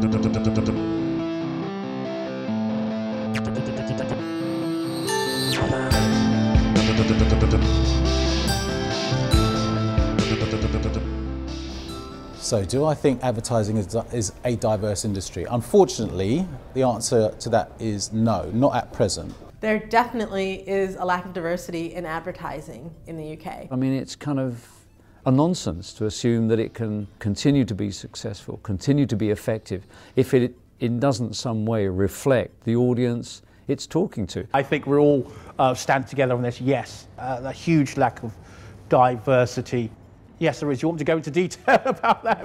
So, do I think advertising is a diverse industry? Unfortunately, the answer to that is no, not at present. There definitely is a lack of diversity in advertising in the UK. I mean, it's kind of a nonsense to assume that it can continue to be successful, continue to be effective, if it doesn't some way reflect the audience it's talking to. I think we're all stand together on this, yes, a huge lack of diversity. Yes, there is. You want me to go into detail about that?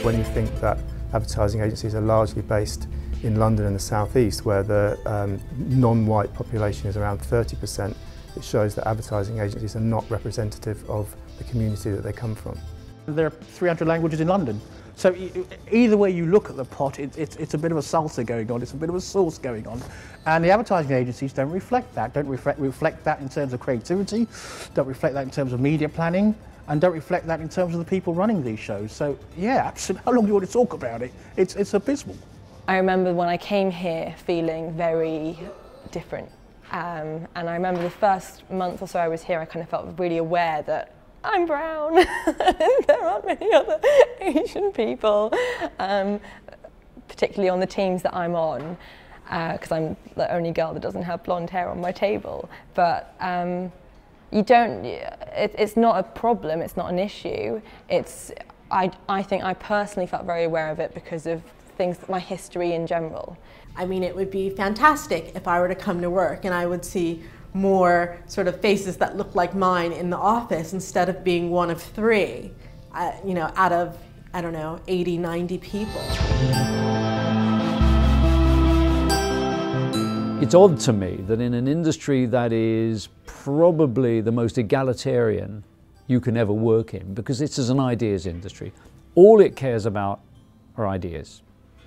When you think that advertising agencies are largely based in London and the South East, where the non-white population is around 30%, it shows that advertising agencies are not representative of the community that they come from. There are 300 languages in London. So either way you look at the pot, it's a bit of a salsa going on, it's a bit of a sauce going on. And the advertising agencies don't reflect that, don't reflect that in terms of creativity, don't reflect that in terms of media planning, and don't reflect that in terms of the people running these shows. So yeah, absolutely. How long do you want to talk about it? It's abysmal. I remember when I came here feeling very different. And I remember the first month or so I was here, I kind of felt really aware that I'm brown, there aren't many other Asian people, particularly on the teams that I'm on, because I'm the only girl that doesn't have blonde hair on my table. But it's not a problem, it's not an issue. I think I personally felt very aware of it because of things, my history in general. I mean, it would be fantastic if I were to come to work and I would see more sort of faces that look like mine in the office instead of being one of three, you know, out of, I don't know, 80, 90 people. It's odd to me that in an industry that is probably the most egalitarian you can ever work in, because this is an ideas industry, all it cares about are ideas.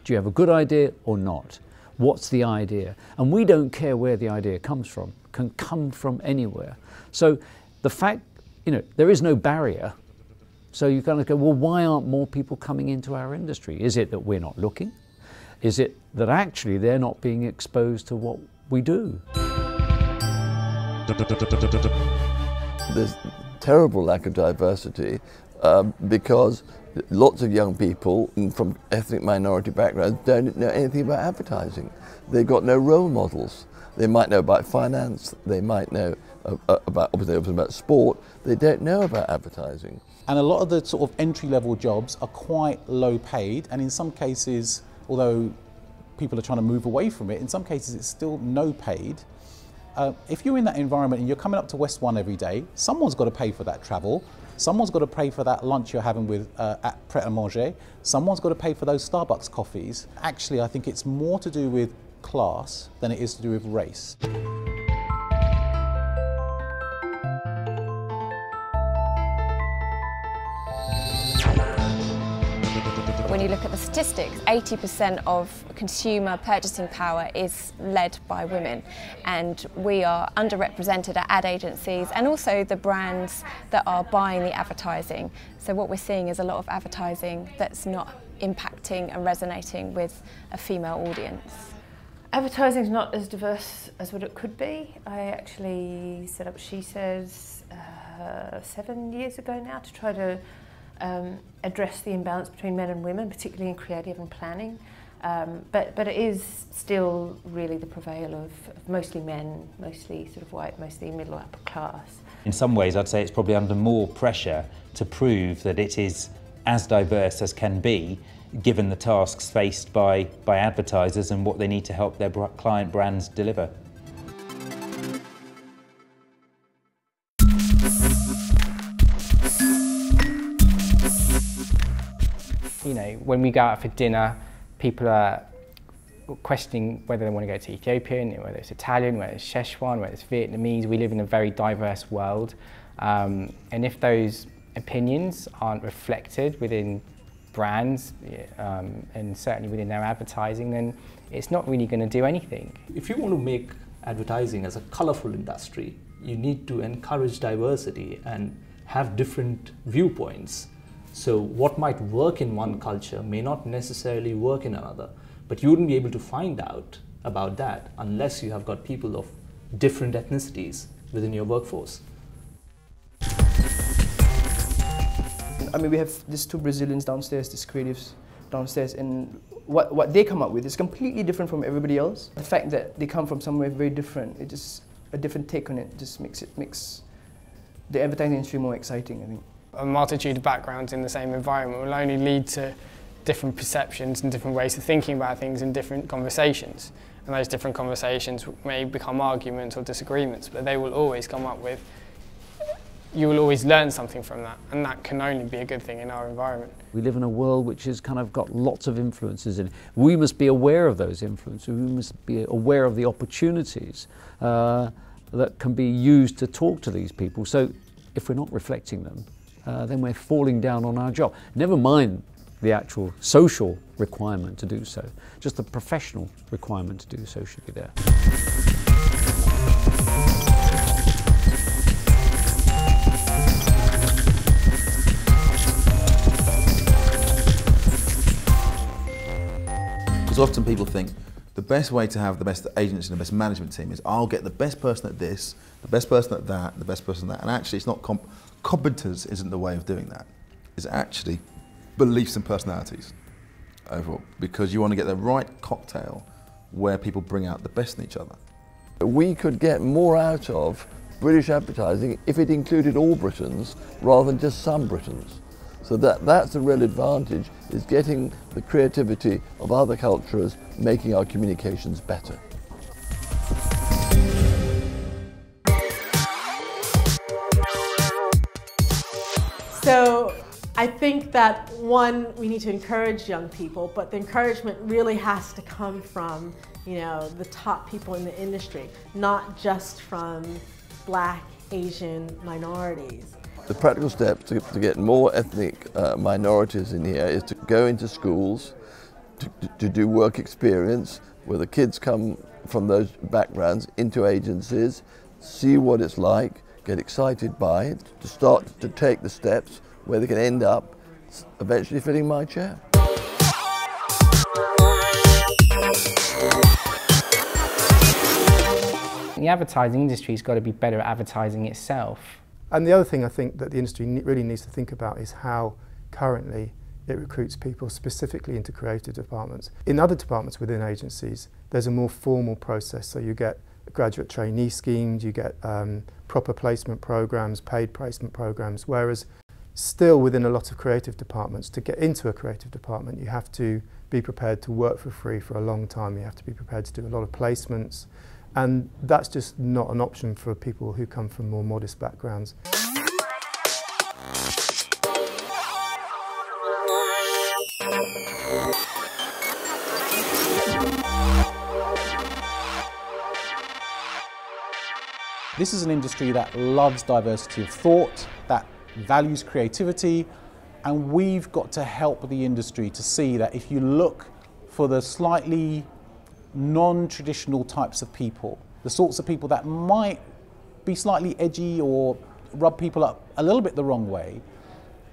Do you have a good idea or not? What's the idea? And we don't care where the idea comes from. It can come from anywhere. So the fact, you know, there is no barrier. So you kind of go, well, why aren't more people coming into our industry? Is it that we're not looking? Is it that actually they're not being exposed to what we do? There's terrible lack of diversity because lots of young people from ethnic minority backgrounds don't know anything about advertising. They've got no role models. They might know about finance, they might know about sport, they don't know about advertising. And a lot of the sort of entry-level jobs are quite low paid, and in some cases, although people are trying to move away from it, in some cases it's still no paid. If you're in that environment and you're coming up to West 1 every day, someone's got to pay for that travel, someone's got to pay for that lunch you're having with at Pret a Manger, someone's got to pay for those Starbucks coffees. Actually, I think it's more to do with class than it is to do with race. When you look at the statistics, 80% of consumer purchasing power is led by women, and we are underrepresented at ad agencies and also the brands that are buying the advertising. So what we're seeing is a lot of advertising that's not impacting and resonating with a female audience. Advertising is not as diverse as what it could be. I actually set up SheSays 7 years ago now to try to address the imbalance between men and women, particularly in creative and planning. But it is still really the prevail of mostly men, mostly sort of white, mostly middle upper class. In some ways, I'd say it's probably under more pressure to prove that it is as diverse as can be, given the tasks faced by advertisers and what they need to help their client brands deliver. You know, when we go out for dinner, people are questioning whether they want to go to Ethiopian, whether it's Italian, whether it's Szechuan, whether it's Vietnamese. We live in a very diverse world, and if those opinions aren't reflected within brands and certainly within their advertising, then it's not really going to do anything. If you want to make advertising as a colourful industry, you need to encourage diversity and have different viewpoints. So what might work in one culture may not necessarily work in another, but you wouldn't be able to find out about that unless you have got people of different ethnicities within your workforce. I mean, we have these two Brazilians downstairs, these creatives downstairs, and what they come up with is completely different from everybody else. The fact that they come from somewhere very different, it just a different take on it just makes the advertising industry more exciting, I think. A multitude of backgrounds in the same environment will only lead to different perceptions and different ways of thinking about things in different conversations. And those different conversations may become arguments or disagreements, but they will always come up with, you will always learn something from that, and that can only be a good thing in our environment. We live in a world which has kind of got lots of influences in it. We must be aware of those influences. We must be aware of the opportunities that can be used to talk to these people. So if we're not reflecting them, then we're falling down on our job. Never mind the actual social requirement to do so. Just the professional requirement to do so should be there. Often people think the best way to have the best agency and the best management team is I'll get the best person at this, the best person at that, the best person at that. And actually it's not, competence isn't the way of doing that. It's actually beliefs and personalities overall, because you want to get the right cocktail where people bring out the best in each other. We could get more out of British advertising if it included all Britons rather than just some Britons. So that's the real advantage, is getting the creativity of other cultures, making our communications better. So I think that, one, we need to encourage young people, but the encouragement really has to come from, the top people in the industry, not just from Black, Asian minorities. The practical step to get more ethnic minorities in here is to go into schools, to do work experience, where the kids come from those backgrounds into agencies, see what it's like, get excited by it, to start to take the steps where they can end up eventually filling my chair. The advertising industry has got to be better at advertising itself. And the other thing I think that the industry really needs to think about is how currently it recruits people specifically into creative departments. In other departments within agencies, there's a more formal process. So you get graduate trainee schemes, you get proper placement programs, paid placement programs, whereas still within a lot of creative departments, to get into a creative department, you have to be prepared to work for free for a long time. You have to be prepared to do a lot of placements. And that's just not an option for people who come from more modest backgrounds. This is an industry that loves diversity of thought, that values creativity, and we've got to help the industry to see that if you look for the slightly non-traditional types of people, the sorts of people that might be slightly edgy or rub people up a little bit the wrong way,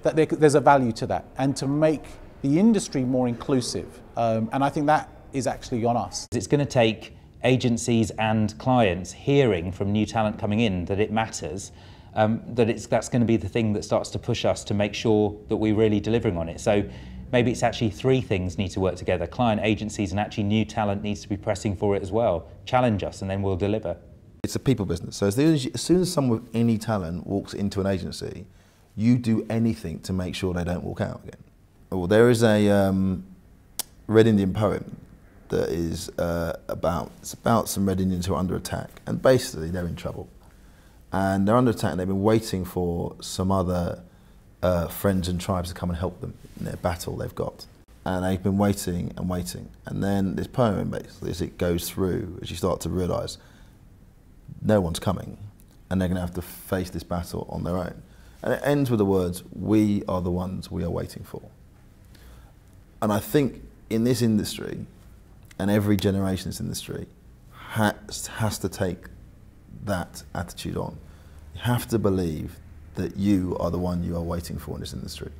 that there's a value to that, and to make the industry more inclusive. And I think that is actually on us. It's going to take agencies and clients hearing from new talent coming in that it matters, that's going to be the thing that starts to push us to make sure that we're really delivering on it. So maybe it's actually three things need to work together. Client, agencies, and actually new talent needs to be pressing for it as well. Challenge us and then we'll deliver. It's a people business. So as soon as someone with any talent walks into an agency, you do anything to make sure they don't walk out again. Well, there is a Red Indian poem that is about some Red Indians who are under attack, and basically they're in trouble. And they're under attack and they've been waiting for some other friends and tribes to come and help them in their battle they've got. And they've been waiting and waiting. And then this poem, basically, as it goes through, as you start to realise no one's coming and they're going to have to face this battle on their own. And it ends with the words, "We are the ones we are waiting for." And I think in this industry, and every generation in this industry, has to take that attitude on. You have to believe that you are the one you are waiting for in this industry.